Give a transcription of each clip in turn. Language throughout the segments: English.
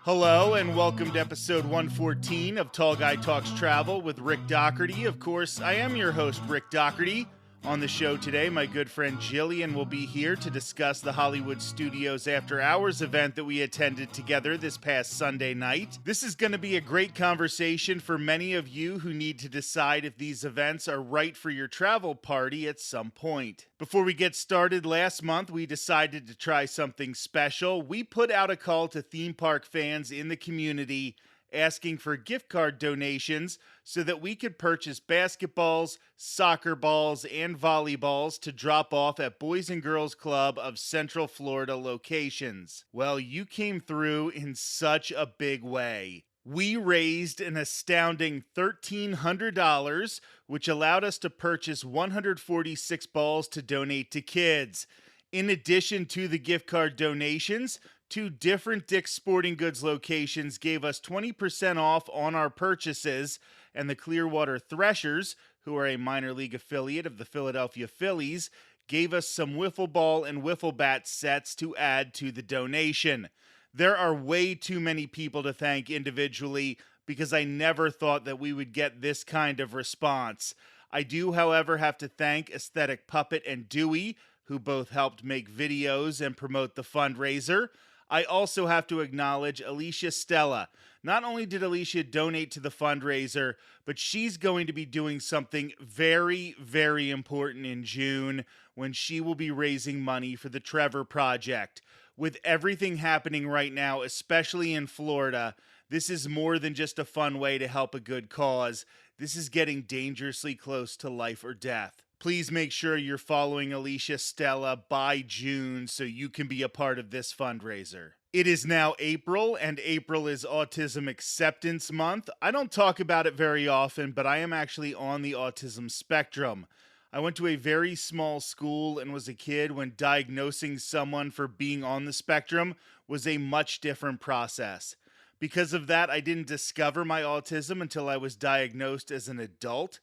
Hello and welcome to episode 114 of Tall Guy Talks Travel with Rick Doherty. Of course, I am your host, Rick Doherty. On the show today, my good friend Jillian will be here to discuss the Hollywood Studios After Hours event that we attended together this past Sunday night. This is going to be a great conversation for many of you who need to decide if these events are right for your travel party at some point. Before we get started, last month we decided to try something special. We put out a call to theme park fans in the community asking for gift card donations so that we could purchase basketballs, soccer balls, and volleyballs to drop off at Boys and Girls Club of Central Florida locations. Well, you came through in such a big way. We raised an astounding $1,300, which allowed us to purchase 146 balls to donate to kids. In addition to the gift card donations, two different Dick's Sporting Goods locations gave us 20% off on our purchases, and the Clearwater Threshers, who are a minor league affiliate of the Philadelphia Phillies, gave us some wiffle ball and wiffle bat sets to add to the donation. There are way too many people to thank individually because I never thought that we would get this kind of response. I do, however, have to thank Aesthetic Puppet and Dewey, who both helped make videos and promote the fundraiser. I also have to acknowledge Alicia Stella. Not only did Alicia donate to the fundraiser, but she's going to be doing something very, very important in June when she will be raising money for the Trevor Project. With everything happening right now, especially in Florida, this is more than just a fun way to help a good cause. This is getting dangerously close to life or death. Please make sure you're following Alicia Stella by June so you can be a part of this fundraiser. It is now April, and April is Autism Acceptance Month. I don't talk about it very often, but I am actually on the autism spectrum. I went to a very small school and was a kid when diagnosing someone for being on the spectrum was a much different process. Because of that, I didn't discover my autism until I was diagnosed as an adult.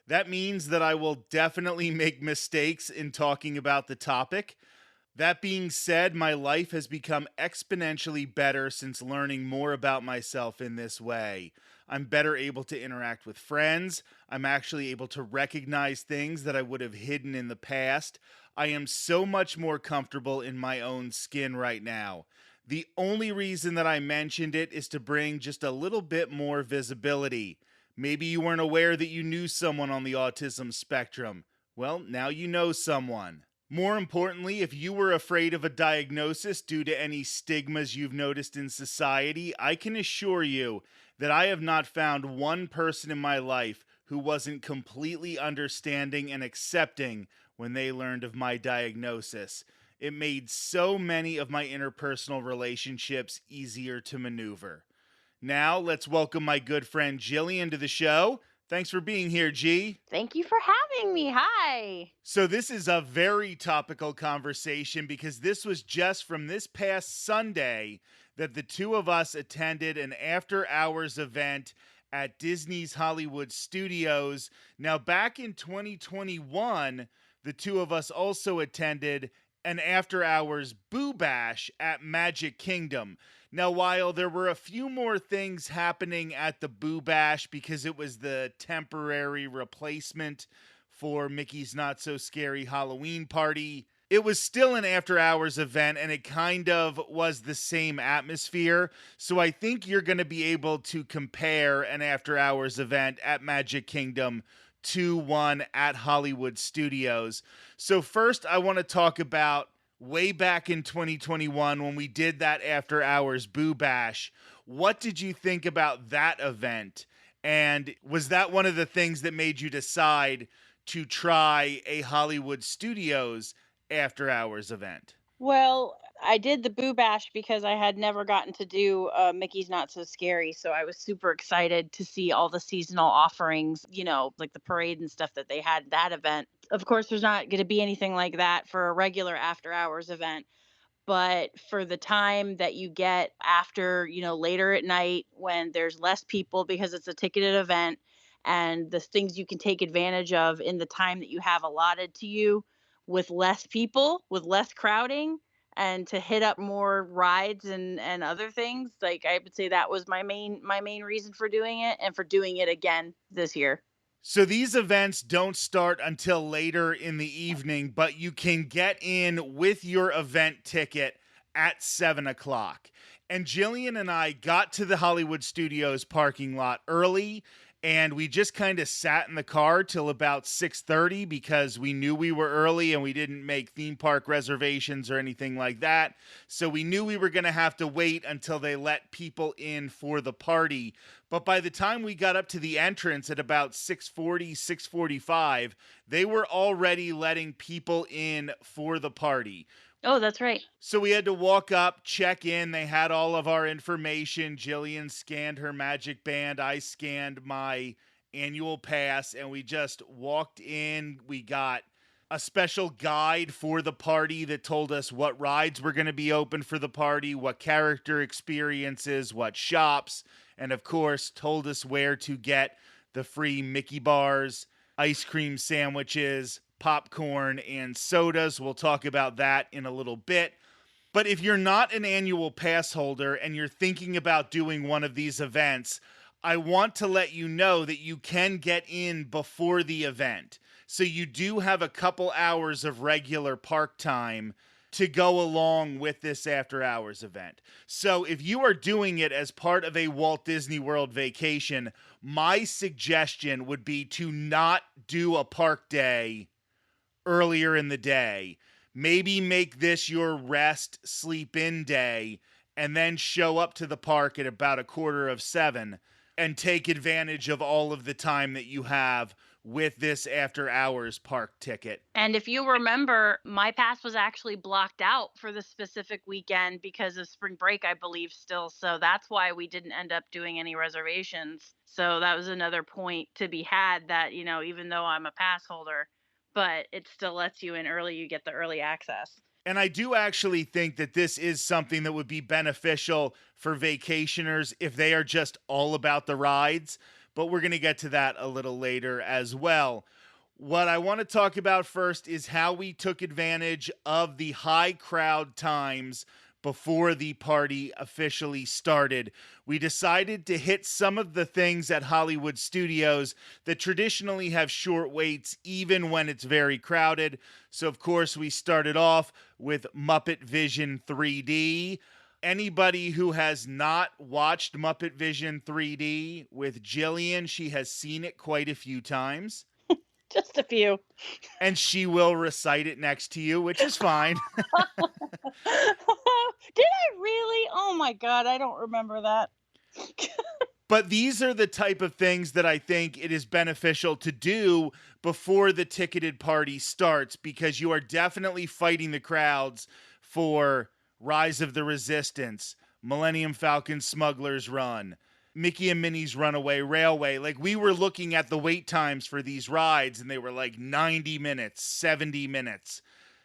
That means that I will definitely make mistakes in talking about the topic. That being said, my life has become exponentially better since learning more about myself in this way. I'm better able to interact with friends. I'm actually able to recognize things that I would have hidden in the past. I am so much more comfortable in my own skin right now. The only reason that I mentioned it is to bring just a little bit more visibility. Maybe you weren't aware that you knew someone on the autism spectrum. Well, now you know someone. More importantly, if you were afraid of a diagnosis due to any stigmas you've noticed in society, I can assure you that I have not found one person in my life who wasn't completely understanding and accepting when they learned of my diagnosis. It made so many of my interpersonal relationships easier to maneuver. Now, let's welcome my good friend Jillian to the show. Thanks for being here, G. Thank you for having me. Hi. So this is a very topical conversation because this was just from this past Sunday that the two of us attended an after-hours event at Disney's Hollywood Studios. Now, back in 2021, the two of us also attended an after-hours Boo Bash at Magic Kingdom. Now, while there were a few more things happening at the Boo Bash because it was the temporary replacement for Mickey's Not So Scary Halloween Party, it was still an after-hours event, and it kind of was the same atmosphere. So I think you're going to be able to compare an after-hours event at Magic Kingdom to one at Hollywood Studios. So first, I want to talk about way back in 2021 when we did that after hours Boo Bash. What did you think about that event? And was that one of the things that made you decide to try a Hollywood Studios after hours event? Well, I did the Boo Bash because I had never gotten to do Mickey's Not So Scary. So I was super excited to see all the seasonal offerings, like the parade and stuff that they had at that event. Of course, there's not going to be anything like that for a regular after hours event. But for the time that you get after, later at night when there's less people because it's a ticketed event and the things you can take advantage of in the time that you have allotted to you with less people, with less crowding, and to hit up more rides and other things. Like, I would say that was my main reason for doing it, and for doing it again this year. So these events don't start until later in the evening, but you can get in with your event ticket at 7 o'clock. And Jillian and I got to the Hollywood Studios parking lot early, and we just kind of sat in the car till about 6:30 because we knew we were early and we didn't make theme park reservations or anything like that. So we knew we were going to have to wait until they let people in for the party. But by the time we got up to the entrance at about 6:40, 6:45, they were already letting people in for the party. Oh, that's right. So we had to walk up, check in. They had all of our information. Jillian scanned her magic band. I scanned my annual pass, and we just walked in. We got a special guide for the party that told us what rides were going to be open for the party, what character experiences, what shops, and of course, told us where to get the free Mickey bars, ice cream sandwiches, popcorn, and sodas. We'll talk about that in a little bit. But if you're not an annual pass holder and you're thinking about doing one of these events, I want to let you know that you can get in before the event. So you do have a couple hours of regular park time to go along with this after hours event. So if you are doing it as part of a Walt Disney World vacation, my suggestion would be to not do a park day earlier in the day. Maybe make this your rest, sleep in day, and then show up to the park at about 6:45 and take advantage of all of the time that you have with this after hours park ticket. And if you remember, my pass was actually blocked out for the specific weekend because of spring break, I believe, still. So that's why we didn't end up doing any reservations. So that was another point to be had, that, even though I'm a pass holder, but it still lets you in early. You get the early access. And I do actually think that this is something that would be beneficial for vacationers if they are just all about the rides. But we're going to get to that a little later as well. What I want to talk about first is how we took advantage of the high crowd times before the party officially started. We decided to hit some of the things at Hollywood Studios that traditionally have short waits even when it's very crowded. So of course we started off with Muppet Vision 3D. Anybody who has not watched Muppet Vision 3D with Jillian, she has seen it quite a few times. Just a few. And she will recite it next to you, which is fine. Did I really? Oh my God, I don't remember that. But these are the type of things that I think it is beneficial to do before the ticketed party starts, because you are definitely fighting the crowds for Rise of the Resistance, Millennium Falcon Smuggler's Run, Mickey and Minnie's Runaway Railway. Like, we were looking at the wait times for these rides, and they were like 90 minutes, 70 minutes.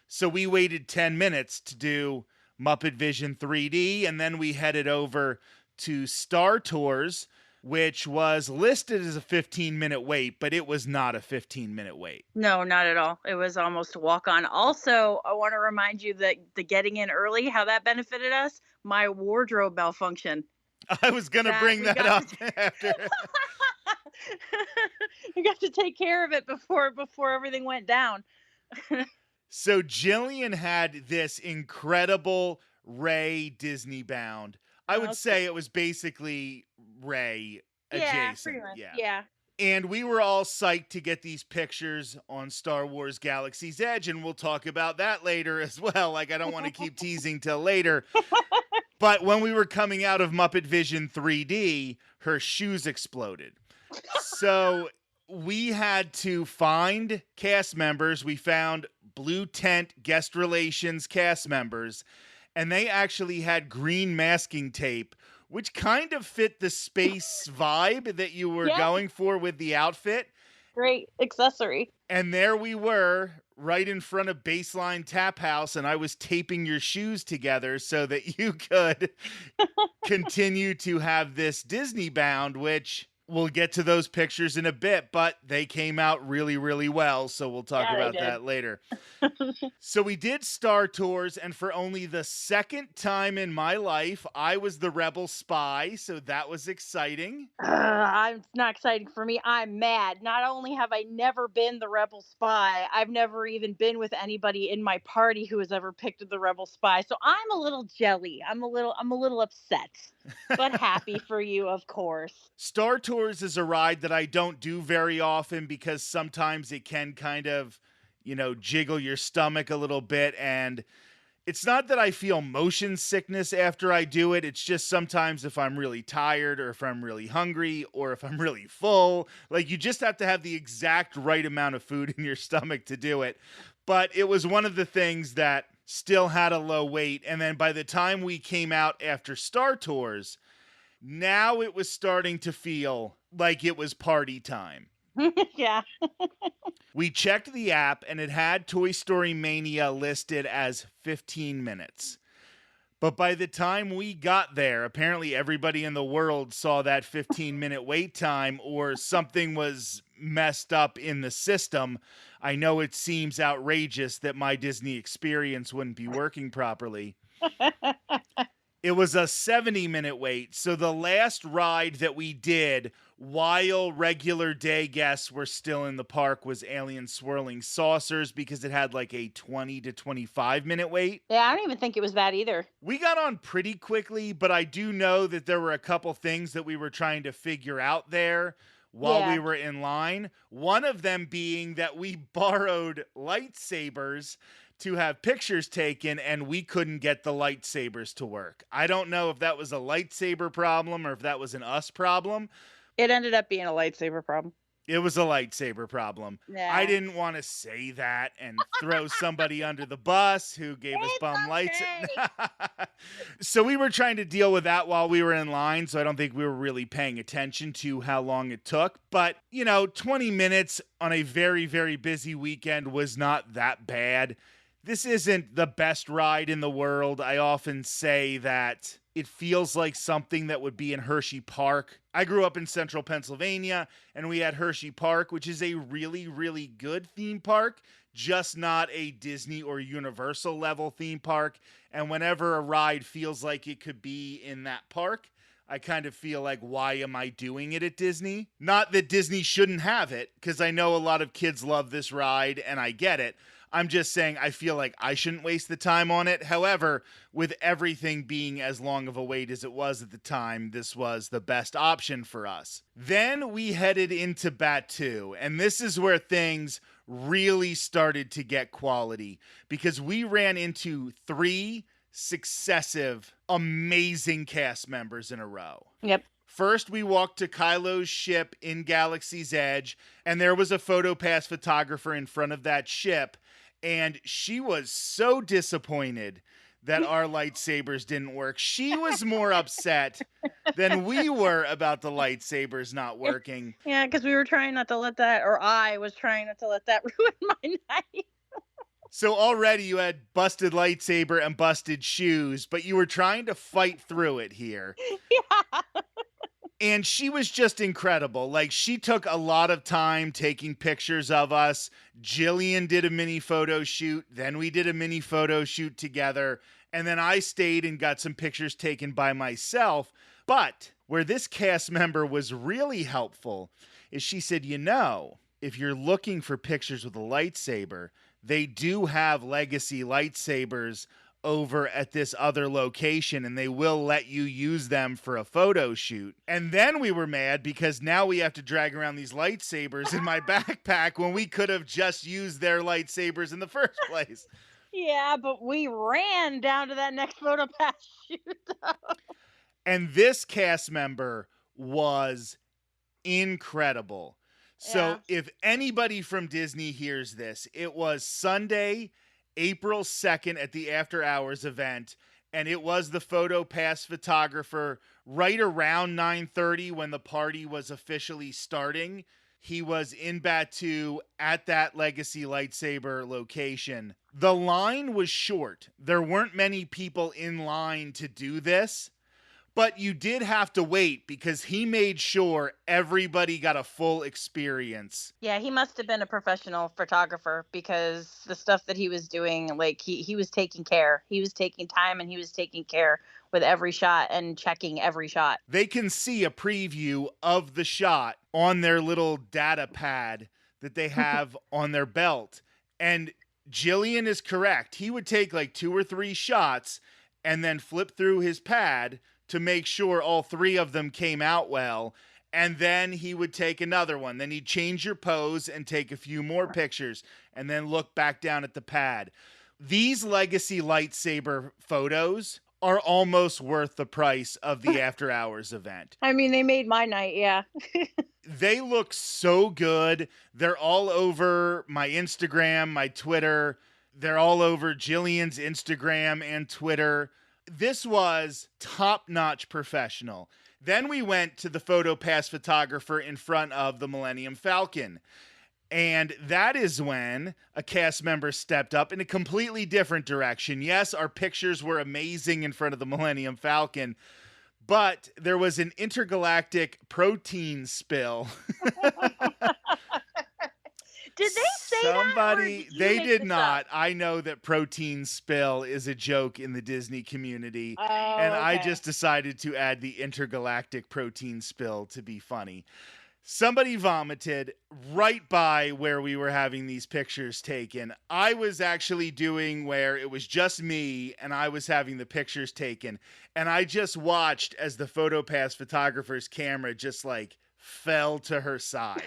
So we waited 10 minutes to do Muppet Vision 3D, and then we headed over to Star Tours, which was listed as a 15-minute wait, but it was not a 15-minute wait. No, not at all. It was almost a walk on. Also, I want to remind you that the getting in early, how that benefited us, my wardrobe malfunction. I was going to bring that up after. You got to take care of it before everything went down. So Jillian had this incredible Ray Disney bound. I would say it was basically Ray adjacent. Pretty much. Yeah. And we were all psyched to get these pictures on Star Wars Galaxy's Edge, and we'll talk about that later as well. Like, I don't want to keep teasing till later. But when we were coming out of Muppet Vision 3D, her shoes exploded. So we had to find cast members. We found Blue Tent Guest Relations cast members, and they actually had green masking tape, which kind of fit the space vibe that you were going for with the outfit. Great accessory. And there we were, right in front of Baseline Tap House, and I was taping your shoes together so that you could continue to have this Disney bound, which We'll get to those pictures in a bit, but they came out really, really well. So we'll talk Yeah, they about did. that later. So we did Star Tours, and for only the second time in my life, I was the Rebel spy. So that was exciting. It's not exciting for me. I'm mad. Not only have I never been the rebel spy, I've never even been with anybody in my party who has ever picked the rebel spy. So I'm a little jelly. I'm a little upset, but happy for you, of course. Star Tours is a ride that I don't do very often because sometimes it can kind of, jiggle your stomach a little bit. And it's not that I feel motion sickness after I do it. It's just sometimes if I'm really tired or if I'm really hungry or if I'm really full, like you just have to have the exact right amount of food in your stomach to do it. But it was one of the things that still had a low weight. And then by the time we came out after Star Tours, now it was starting to feel like it was party time. Yeah. We checked the app and it had Toy Story Mania listed as 15 minutes. But by the time we got there, apparently everybody in the world saw that 15-minute wait time or something was messed up in the system. I know it seems outrageous that my Disney experience wouldn't be working properly. It was a 70-minute wait. So the last ride that we did while regular day guests were still in the park was Alien Swirling Saucers because it had like a 20 to 25-minute wait. Yeah, I don't even think it was that either. We got on pretty quickly, but I do know that there were a couple things that we were trying to figure out there while we were in line. One of them being that we borrowed lightsabers to have pictures taken and we couldn't get the lightsabers to work. I don't know if that was a lightsaber problem or if that was an us problem. It ended up being a lightsaber problem. It was a lightsaber problem. Yeah. I didn't want to say that and throw somebody under the bus who gave us bum lights. So we were trying to deal with that while we were in line. So I don't think we were really paying attention to how long it took. But, 20 minutes on a very, very busy weekend was not that bad. This isn't the best ride in the world. I often say that it feels like something that would be in Hershey Park. I grew up in central Pennsylvania, and we had Hershey Park, which is a really, really good theme park, just not a Disney or Universal level theme park. And whenever a ride feels like it could be in that park, I kind of feel like, why am I doing it at Disney? Not that Disney shouldn't have it, because I know a lot of kids love this ride, and I get it. I'm just saying I feel like I shouldn't waste the time on it. However, with everything being as long of a wait as it was at the time, this was the best option for us. Then we headed into Batuu, and this is where things really started to get quality because we ran into 3 successive, amazing cast members in a row. Yep. First, we walked to Kylo's ship in Galaxy's Edge, and there was a PhotoPass photographer in front of that ship. And she was so disappointed that our lightsabers didn't work. She was more upset than we were about the lightsabers not working. Yeah, because we were trying not to let that, or I was trying not to let that ruin my night. So already you had busted lightsaber and busted shoes, but you were trying to fight through it here. Yeah. And she was just incredible. Like, she took a lot of time taking pictures of us. Jillian did a mini photo shoot. Then we did a mini photo shoot together. And then I stayed and got some pictures taken by myself. But where this cast member was really helpful is she said, if you're looking for pictures with a lightsaber, they do have legacy lightsabers over at this other location and they will let you use them for a photo shoot. And then we were mad because now we have to drag around these lightsabers in my backpack when we could have just used their lightsabers in the first place. Yeah, but we ran down to that next PhotoPass shoot. And this cast member was incredible. So if anybody from Disney hears this, it was Sunday, April 2nd at the After Hours event, and it was the PhotoPass photographer right around 9:30 when the party was officially starting. He was in Batuu at that Legacy lightsaber location. The line was short. There weren't many people in line to do this, But you did have to wait because he made sure everybody got a full experience. Yeah, he must have been a professional photographer because the stuff that he was doing, like he was taking care. He was taking time and he was taking care with every shot and checking every shot. They can see a preview of the shot on their little data pad that they have on their belt. And Jillian is correct. He would take like 2 or 3 shots and then flip through his pad to make sure all 3 of them came out well. And then he would take another one. Then he'd change your pose and take a few more pictures and then look back down at the pad. These legacy lightsaber photos are almost worth the price of the after hours event. I mean, they made my night, yeah. They look so good. They're all over my Instagram, my Twitter. They're all over Jillian's Instagram and Twitter. This was top-notch professional. Then we went to the PhotoPass photographer in front of the Millennium Falcon. And that is when a cast member stepped up in a completely different direction. Yes, our pictures were amazing in front of the Millennium Falcon, but there was an intergalactic protein spill. Did they say that? They did not. I know that protein spill is a joke in the Disney community. Oh, and I okay. just decided to add the intergalactic protein spill to be funny. Somebody vomited right by where we were having these pictures taken. I was actually doing where it was just me and I was having the pictures taken. And I just watched as the PhotoPass photographer's camera just like fell to her side.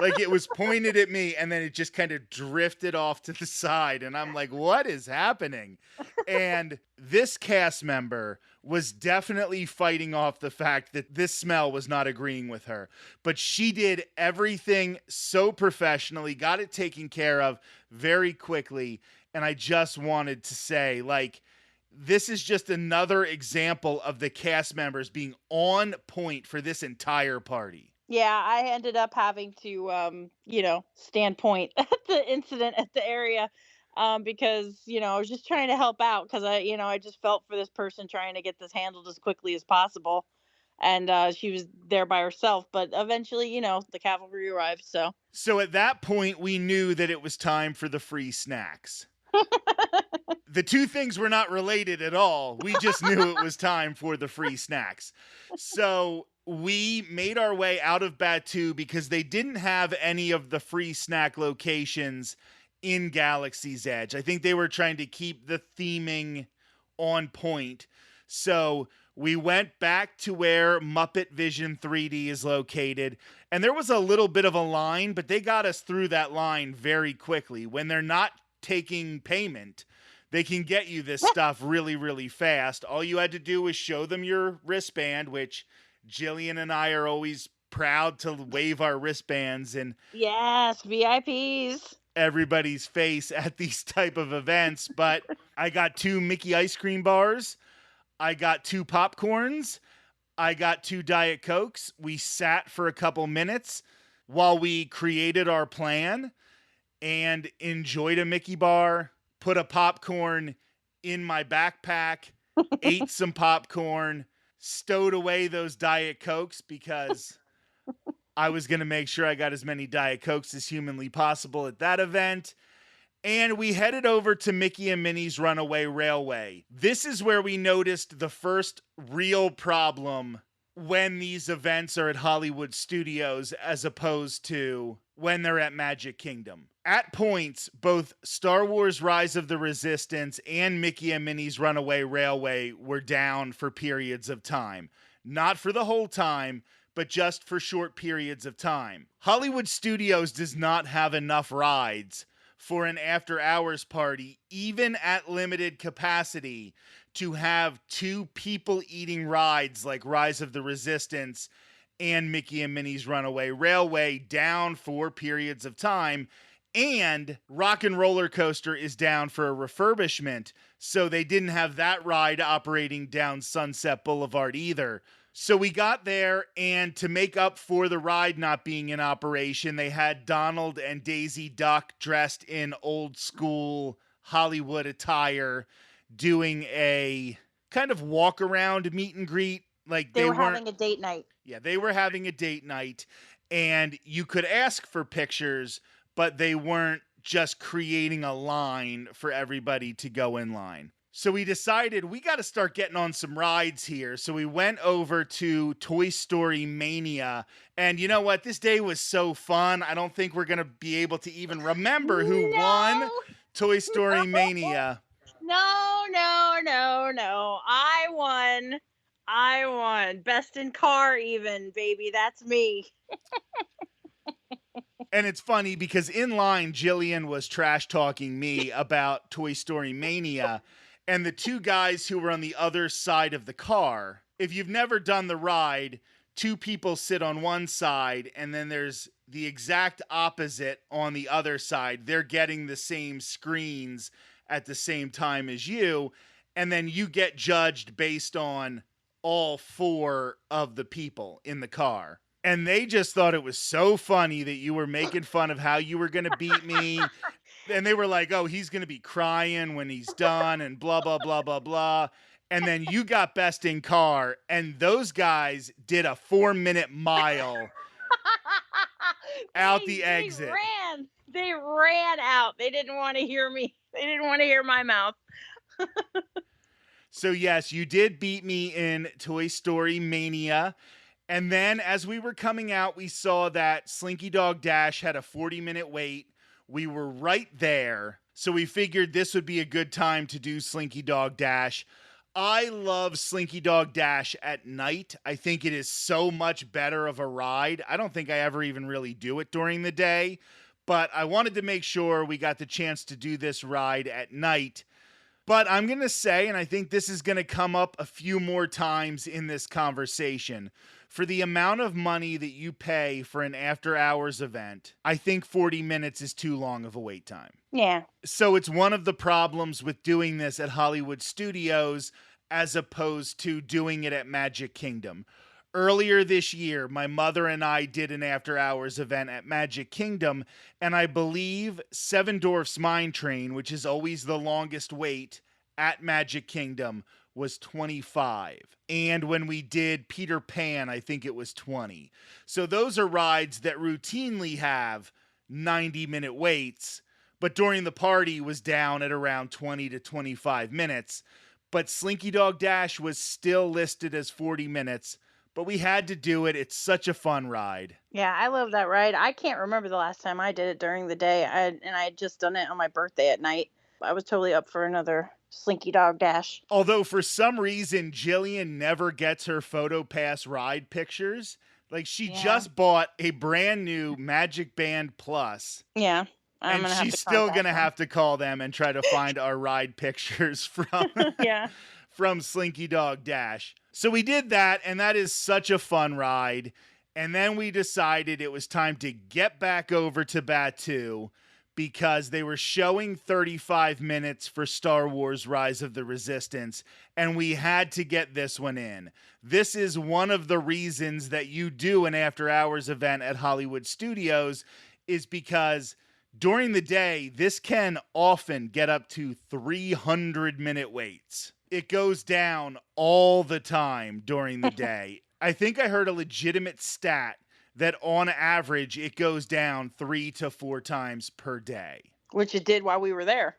Like it was pointed at me and then it just kind of drifted off to the side. And I'm like, what is happening? And this cast member was definitely fighting off the fact that this smell was not agreeing with her. But she did everything so professionally, got it taken care of very quickly. And I just wanted to say, like, this is just another example of the cast members being on point for this entire party. Yeah, I ended up having to, stand point at the incident at the area, because I was just trying to help out because I just felt for this person trying to get this handled as quickly as possible, and she was there by herself. But eventually, the cavalry arrived. So at that point, we knew that it was time for the free snacks. The two things were not related at all. We just knew it was time for the free snacks. So we made our way out of Batuu because they didn't have any of the free snack locations in Galaxy's Edge. I think they were trying to keep the theming on point. So we went back to where Muppet Vision 3D is located, and there was a little bit of a line, but they got us through that line very quickly. When they're not taking payment, they can get you this stuff really, really fast. All you had to do was show them your wristband, which Jillian and I are always proud to wave our wristbands in Yes, VIPs. everybody's face at these type of events. But I got 2 Mickey ice cream bars. I got 2 popcorns. I got 2 Diet Cokes. We sat for a couple minutes while we created our plan and enjoyed a Mickey bar, put a popcorn in my backpack, ate some popcorn, stowed away those Diet Cokes because I was going to make sure I got as many Diet Cokes as humanly possible at that event. And we headed over to Mickey and Minnie's Runaway Railway. This is where we noticed the first real problem when these events are at Hollywood Studios as opposed to when they're at Magic Kingdom. At points, both Star Wars Rise of the Resistance and Mickey and Minnie's Runaway Railway were down for periods of time. Not for the whole time, but just for short periods of time. Hollywood Studios does not have enough rides for an after-hours party, even at limited capacity, to have 2 people-eating rides like Rise of the Resistance and Mickey and Minnie's Runaway Railway down for periods of time. And Rock and Roller Coaster is down for a refurbishment, so they didn't have that ride operating down Sunset Boulevard either. So we got there, and to make up for the ride not being in operation, they had Donald and Daisy Duck dressed in old school Hollywood attire doing a kind of walk around meet and greet Like They they were weren't. having a date night. Yeah, they were having a date night, and you could ask for pictures, but they weren't just creating a line for everybody to go in line. So we decided we got to start getting on some rides here. So we went over to Toy Story Mania. And you know what? This day was so fun. I don't think we're going to be able to even remember who won No, Toy Story Mania. no, no, no, no. I won. Best in car, even, baby. That's me. And it's funny because in line, Jillian was trash talking me about Toy Story Mania. And the two guys who were on the other side of the car, if you've never done the ride, two people sit on one side and then there's the exact opposite on the other side. They're getting the same screens at the same time as you. And then you get judged based on all four of the people in the car. And they just thought it was so funny that you were making fun of how you were going to beat me. And they were like, oh, he's going to be crying when he's done and blah, blah, blah, blah, blah. And then you got best in car. And those guys did a 4-minute mile out the exit. They ran out. They didn't want to hear me. They didn't want to hear my mouth. So, yes, you did beat me in Toy Story Mania. And then as we were coming out, we saw that Slinky Dog Dash had a 40-minute wait. We were right there. So we figured this would be a good time to do Slinky Dog Dash. I love Slinky Dog Dash at night. I think it is so much better of a ride. I don't think I ever even really do it during the day, but I wanted to make sure we got the chance to do this ride at night. But I'm going to say, and I think this is going to come up a few more times in this conversation, for the amount of money that you pay for an after-hours event, I think 40 minutes is too long of a wait time. Yeah. So it's one of the problems with doing this at Hollywood Studios as opposed to doing it at Magic Kingdom. Earlier this year, my mother and I did an after-hours event at Magic Kingdom, and I believe Seven Dwarfs Mine Train, which is always the longest wait at Magic Kingdom, was 25. And when we did Peter Pan, I think it was 20. So those are rides that routinely have 90-minute waits, but during the party was down at around 20 to 25 minutes. But Slinky Dog Dash was still listed as 40 minutes, but we had to do it. It's such a fun ride. Yeah, I love that ride. I can't remember the last time I did it during the day. I had just done it on my birthday at night. I was totally up for another Slinky Dog Dash. Although for some reason, Jillian never gets her PhotoPass ride pictures. Like she just bought a brand new Magic Band Plus. Yeah. And she's still going to have to call them and try to find our ride pictures from Slinky Dog Dash. So we did that, and that is such a fun ride. And then we decided it was time to get back over to Batuu because they were showing 35 minutes for Star Wars Rise of the Resistance, and we had to get this one in. This is one of the reasons that you do an after-hours event at Hollywood Studios is because during the day, this can often get up to 300-minute waits. It goes down all the time during the day. I think I heard a legitimate stat that on average, it goes down 3 to 4 times per day. Which it did while we were there.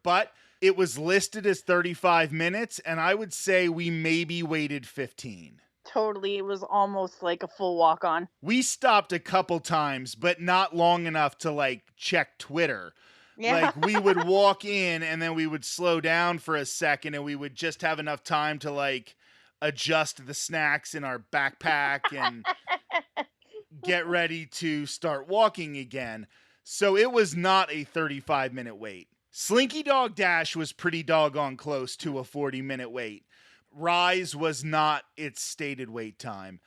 But it was listed as 35 minutes, and I would say we maybe waited 15. Totally. It was almost like a full walk-on. We stopped a couple times, but not long enough to, check Twitter. Yeah. We would walk in, and then we would slow down for a second, and we would just have enough time to, adjust the snacks in our backpack and get ready to start walking again. So it was not a 35-minute wait. Slinky Dog Dash was pretty doggone close to a 40-minute wait. Rise was not its stated wait time.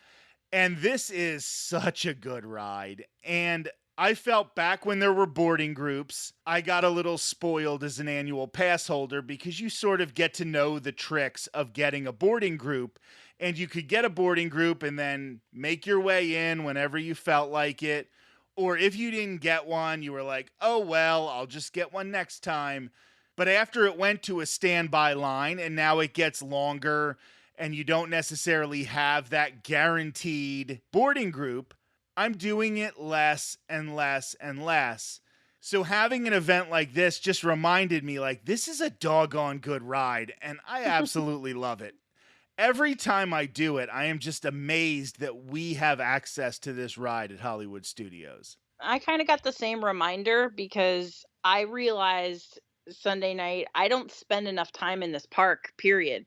And this is such a good ride. And I felt back when there were boarding groups, I got a little spoiled as an annual pass holder because you sort of get to know the tricks of getting a boarding group, and you could get a boarding group and then make your way in whenever you felt like it. Or if you didn't get one, you were like, oh, well, I'll just get one next time. But after it went to a standby line and now it gets longer and you don't necessarily have that guaranteed boarding group, I'm doing it less and less and less. So having an event like this just reminded me, like, this is a doggone good ride, and I absolutely love it. Every time I do it, I am just amazed that we have access to this ride at Hollywood Studios. I kind of got the same reminder because I realized Sunday night I don't spend enough time in this park, period.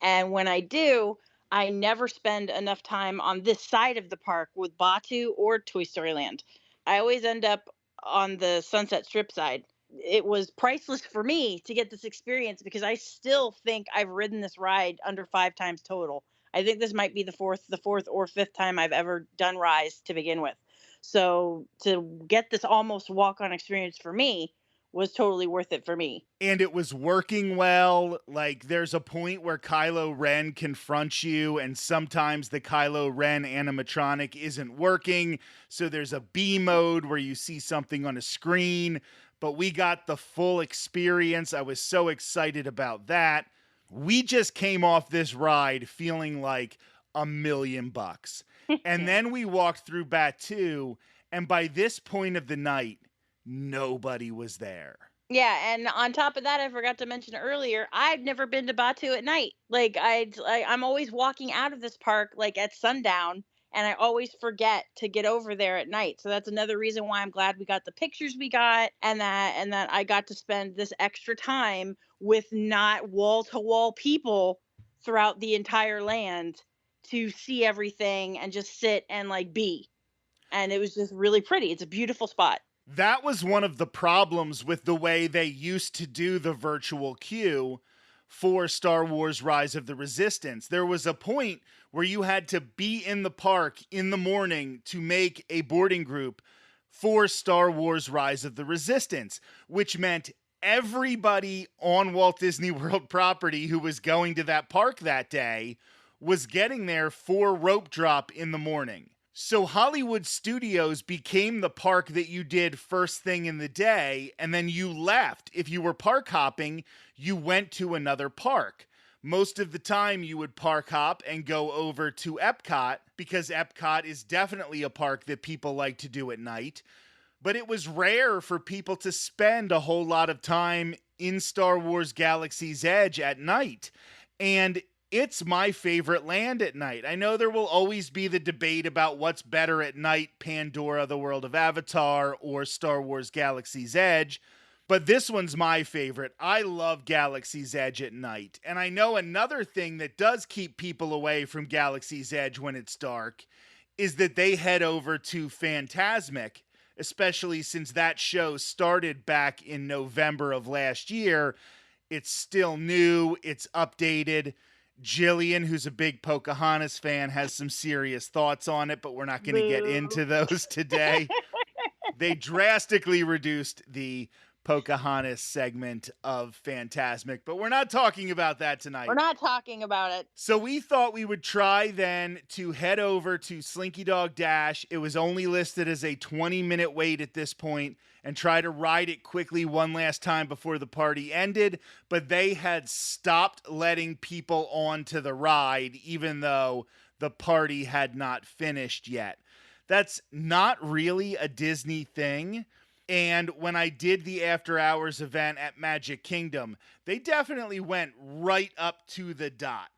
And when I do, I never spend enough time on this side of the park with Batu or Toy Story Land. I always end up on the Sunset Strip side. It was priceless for me to get this experience because I still think I've ridden this ride under 5 times total. I think this might be the fourth or fifth time I've ever done Rise to begin with. So to get this almost walk-on experience for me was totally worth it for me. And it was working well. Like, there's a point where Kylo Ren confronts you, and sometimes the Kylo Ren animatronic isn't working. So there's a B mode where you see something on a screen, but we got the full experience. I was so excited about that. We just came off this ride feeling like $1,000,000. And then we walked through Batuu, and by this point of the night, nobody was there. Yeah, and on top of that, I forgot to mention earlier, I've never been to Batu at night. Like I'm always walking out of this park like at sundown, and I always forget to get over there at night. So that's another reason why I'm glad we got the pictures we got, and that I got to spend this extra time with not wall to wall people throughout the entire land to see everything and just sit and like be. And it was just really pretty. It's a beautiful spot. That was one of the problems with the way they used to do the virtual queue for Star Wars Rise of the Resistance. There was a point where you had to be in the park in the morning to make a boarding group for Star Wars Rise of the Resistance, which meant everybody on Walt Disney World property who was going to that park that day was getting there for rope drop in the morning. So Hollywood Studios became the park that you did first thing in the day, and then you left. If you were park hopping, you went to another park. Most of the time you would park hop and go over to Epcot, because Epcot is definitely a park that people like to do at night. But it was rare for people to spend a whole lot of time in Star Wars Galaxy's Edge at night. And it's my favorite land at night. I know there will always be the debate about what's better at night, Pandora, The World of Avatar, or Star Wars Galaxy's Edge, but this one's my favorite. I love Galaxy's Edge at night. And I know another thing that does keep people away from Galaxy's Edge when it's dark is that they head over to Fantasmic, especially since that show started back in November of last year. It's still new, it's updated. Jillian, who's a big Pocahontas fan, has some serious thoughts on it, but we're not going to get into those today. They drastically reduced the Pocahontas segment of Fantasmic, but we're not talking about that tonight. We're not talking about it. So we thought we would try then to head over to Slinky Dog Dash. It was only listed as a 20-minute wait at this point, and try to ride it quickly one last time before the party ended, but they had stopped letting people onto the ride, even though the party had not finished yet. That's not really a Disney thing. And when I did the after hours event at Magic Kingdom, they definitely went right up to the dot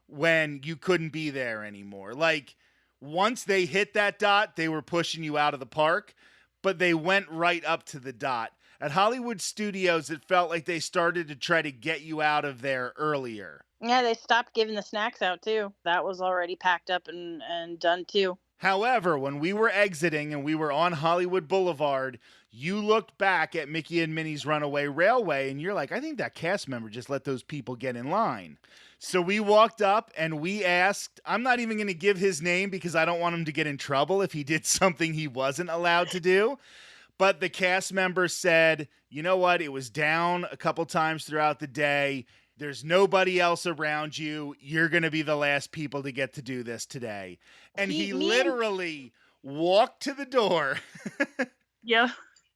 when you couldn't be there anymore. Like, once they hit that dot, they were pushing you out of the park, but they went right up to the dot. At Hollywood Studios, it felt like they started to try to get you out of there earlier. Yeah, they stopped giving the snacks out too. That was already packed up and done too. However, when we were exiting and we were on Hollywood Boulevard, you looked back at Mickey and Minnie's Runaway Railway and you're like, I think that cast member just let those people get in line. So we walked up and we asked, I'm not even going to give his name because I don't want him to get in trouble if he did something he wasn't allowed to do. But the cast member said, you know what? It was down a couple times throughout the day. There's nobody else around you. You're going to be the last people to get to do this today. And he literally walked to the door. Yeah.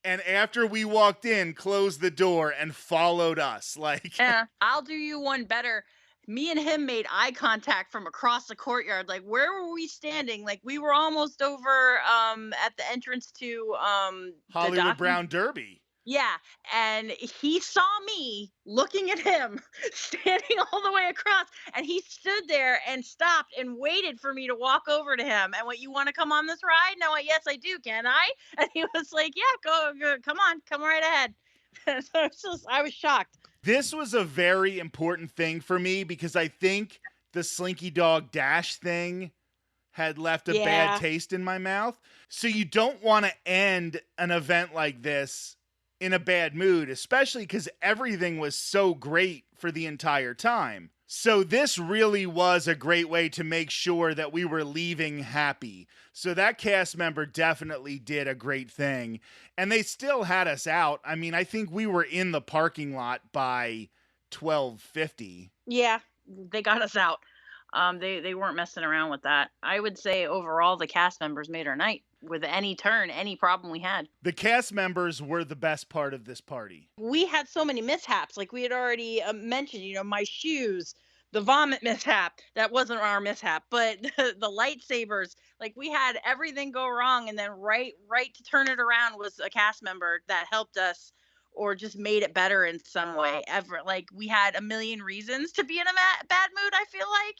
And after we walked in, closed the door and followed us. Like, yeah, I'll do you one better. me and him made eye contact from across the courtyard. Like, where were we standing? Like, we were almost over at the entrance to the Hollywood dock. Brown Derby. Yeah, and he saw me looking at him standing all the way across, and he stood there and stopped and waited for me to walk over to him and went, "You want to come on this ride?" And I went, "Yes, I do. Can I?" And he was like, "Yeah, go, come on, come right ahead." So I was shocked. This was a very important thing for me because I think the Slinky Dog Dash thing had left a bad Yeah. taste in my mouth. So you don't want to end an event like this in a bad mood, especially because everything was so great for the entire time. So this really was a great way to make sure that we were leaving happy. So that cast member definitely did a great thing. And they still had us out. I mean, I think we were in the parking lot by 12:50. Yeah, they got us out. They weren't messing around with that. I would say overall the cast members made our night with any turn, any problem we had. The cast members were the best part of this party. We had so many mishaps. Like we had already mentioned, my shoes, the vomit mishap. That wasn't our mishap, but the lightsabers. Like we had everything go wrong, and then right to turn it around was a cast member that helped us or just made it better in some way. Ever like we had a million reasons to be in a bad mood. I feel like.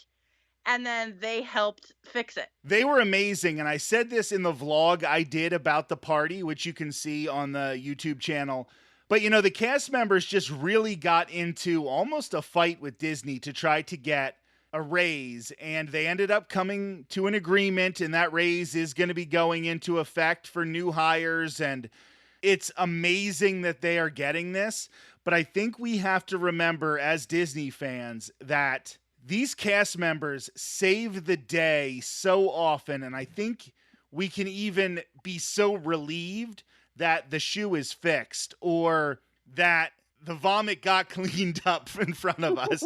And then they helped fix it. They were amazing. And I said this in the vlog I did about the party, which you can see on the YouTube channel. But, the cast members just really got into almost a fight with Disney to try to get a raise. And they ended up coming to an agreement. And that raise is going to be going into effect for new hires. And it's amazing that they are getting this. But I think we have to remember as Disney fans that these cast members save the day so often, and I think we can even be so relieved that the shoe is fixed or that the vomit got cleaned up in front of us.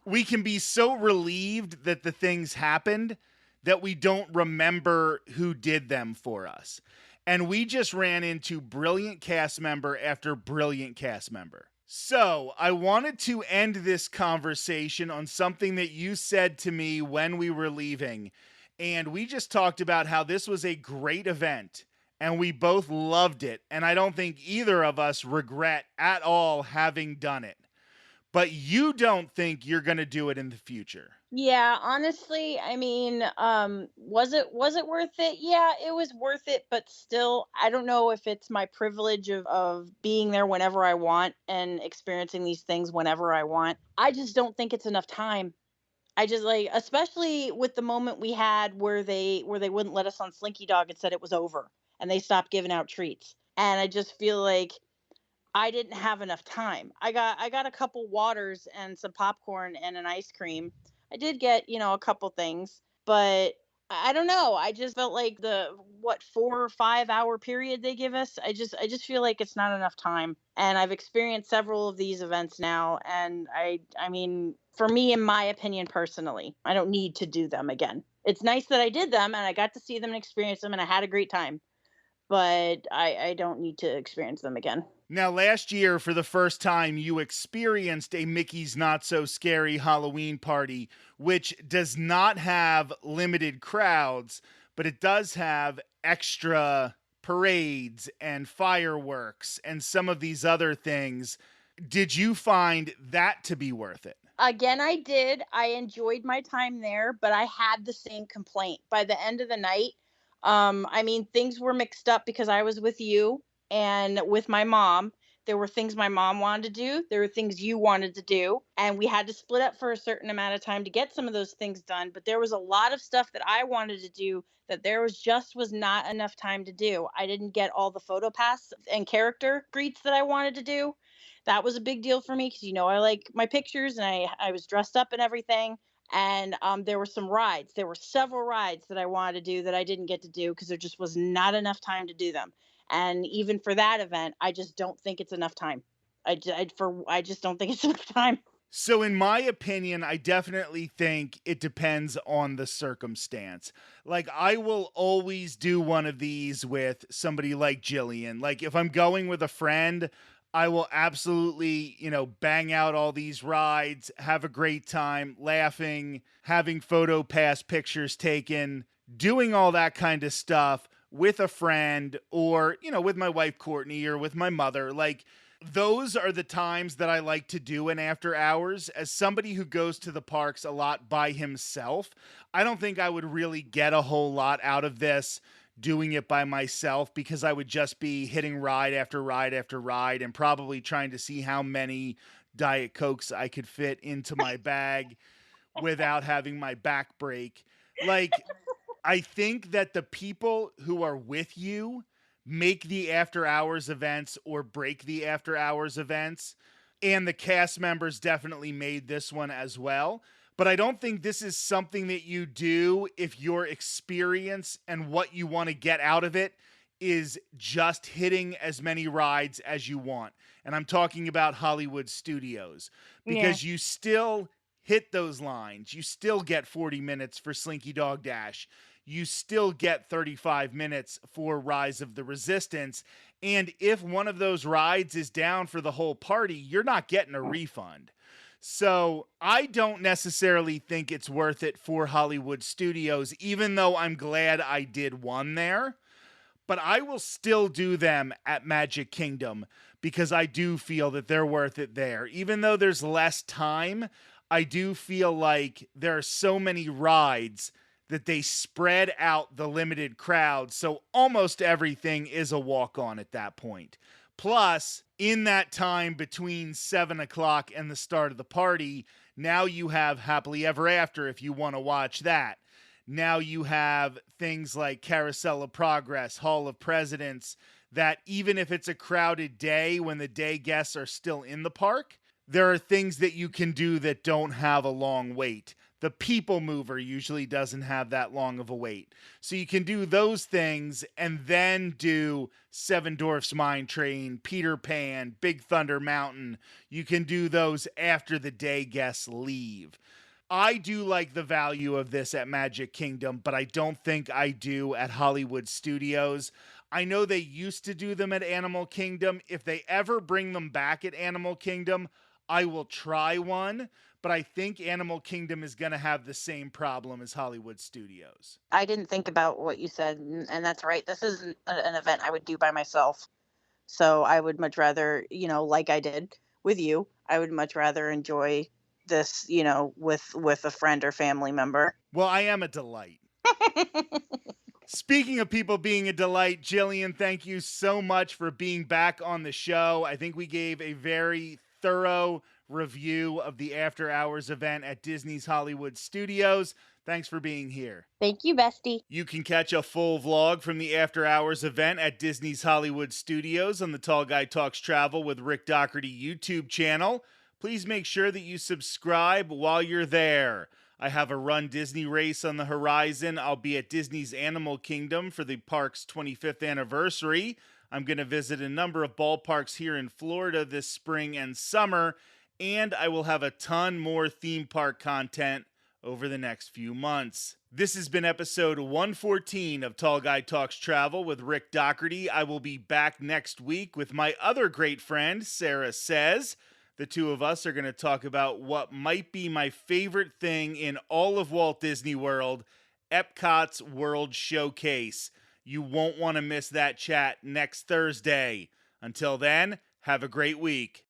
We can be so relieved that the things happened that we don't remember who did them for us. And we just ran into brilliant cast member after brilliant cast member. So, I wanted to end this conversation on something that you said to me when we were leaving. And we just talked about how this was a great event and we both loved it. And I don't think either of us regret at all having done it. But you don't think you're going to do it in the future. Yeah, honestly, I mean, was it worth it? Yeah, it was worth it, but still, I don't know if it's my privilege of being there whenever I want and experiencing these things whenever I want. I just don't think it's enough time. I just like, especially with the moment we had where they wouldn't let us on Slinky Dog and said it was over and they stopped giving out treats. And I just feel like I didn't have enough time. I got a couple waters and some popcorn and an ice cream. I did get, a couple things, but I don't know. I just felt like the 4 or 5 hour period they give us. I just feel like it's not enough time. And I've experienced several of these events now, and I mean, for me, in my opinion, personally, I don't need to do them again. It's nice that I did them and I got to see them and experience them, and I had a great time. But I don't need to experience them again. Now, last year, for the first time, you experienced a Mickey's Not So Scary Halloween party, which does not have limited crowds, but it does have extra parades and fireworks and some of these other things. Did you find that to be worth it? Again, I did. I enjoyed my time there, but I had the same complaint. By the end of the night, I mean, things were mixed up because I was with you and with my mom. There were things my mom wanted to do. There were things you wanted to do. And we had to split up for a certain amount of time to get some of those things done. But there was a lot of stuff that I wanted to do that there was not enough time to do. I didn't get all the photo pass and character greets that I wanted to do. That was a big deal for me because, I like my pictures and I was dressed up and everything. And there were some rides. There were several rides that I wanted to do that I didn't get to do because there just was not enough time to do them. And even for that event, I just don't think it's enough time. I just don't think it's enough time. So in my opinion, I definitely think it depends on the circumstance. Like I will always do one of these with somebody like Jillian. Like if I'm going with a friend, I will absolutely, bang out all these rides, have a great time, laughing, having photo pass pictures taken, doing all that kind of stuff with a friend or, with my wife Courtney or with my mother. Like, those are the times that I like to do in after hours. As somebody who goes to the parks a lot by himself, I don't think I would really get a whole lot out of this doing it by myself, because I would just be hitting ride after ride after ride and probably trying to see how many Diet Cokes I could fit into my bag without having my back break. Like, I think that the people who are with you make the after hours events or break the after hours events. And the cast members definitely made this one as well. But I don't think this is something that you do if your experience and what you want to get out of it is just hitting as many rides as you want. And I'm talking about Hollywood Studios, Yeah. because you still hit those lines. You still get 40 minutes for Slinky Dog Dash. You still get 35 minutes for Rise of the Resistance. And if one of those rides is down for the whole party, you're not getting a refund. So I don't necessarily think it's worth it for Hollywood Studios, even though I'm glad I did one there. But I will still do them at Magic Kingdom because I do feel that they're worth it there. Even though there's less time, I do feel like there are so many rides that they spread out the limited crowd. So almost everything is a walk-on at that point. Plus, in that time between 7 o'clock and the start of the party, now you have Happily Ever After if you want to watch that. Now you have things like Carousel of Progress, Hall of Presidents, that even if it's a crowded day when the day guests are still in the park, there are things that you can do that don't have a long wait. The People Mover usually doesn't have that long of a wait. So you can do those things and then do Seven Dwarfs Mine Train, Peter Pan, Big Thunder Mountain. You can do those after the day guests leave. I do like the value of this at Magic Kingdom, but I don't think I do at Hollywood Studios. I know they used to do them at Animal Kingdom. If they ever bring them back at Animal Kingdom, I will try one, but I think Animal Kingdom is going to have the same problem as Hollywood Studios. I didn't think about what you said, and that's right. This isn't an event I would do by myself. So I would much rather, like I did with you, I would much rather enjoy this, with a friend or family member. Well, I am a delight. Speaking of people being a delight, Jillian, thank you so much for being back on the show. I think we gave a very thorough review of the After Hours event at Disney's Hollywood Studios. Thanks for being here. Thank you, bestie. You can catch a full vlog from the After Hours event at Disney's Hollywood Studios on the Tall Guy Talks Travel with Rick Doherty YouTube channel. Please make sure that you subscribe while you're there. I have a Run Disney race on the horizon. I'll be at Disney's Animal Kingdom for the park's 25th anniversary. I'm going to visit a number of ballparks here in Florida this spring and summer, and I will have a ton more theme park content over the next few months. This has been episode 114 of Tall Guy Talks Travel with Rick Doherty. I will be back next week with my other great friend, Sarah Says. The two of us are going to talk about what might be my favorite thing in all of Walt Disney World, Epcot's World Showcase. You won't want to miss that chat next Thursday. Until then, have a great week.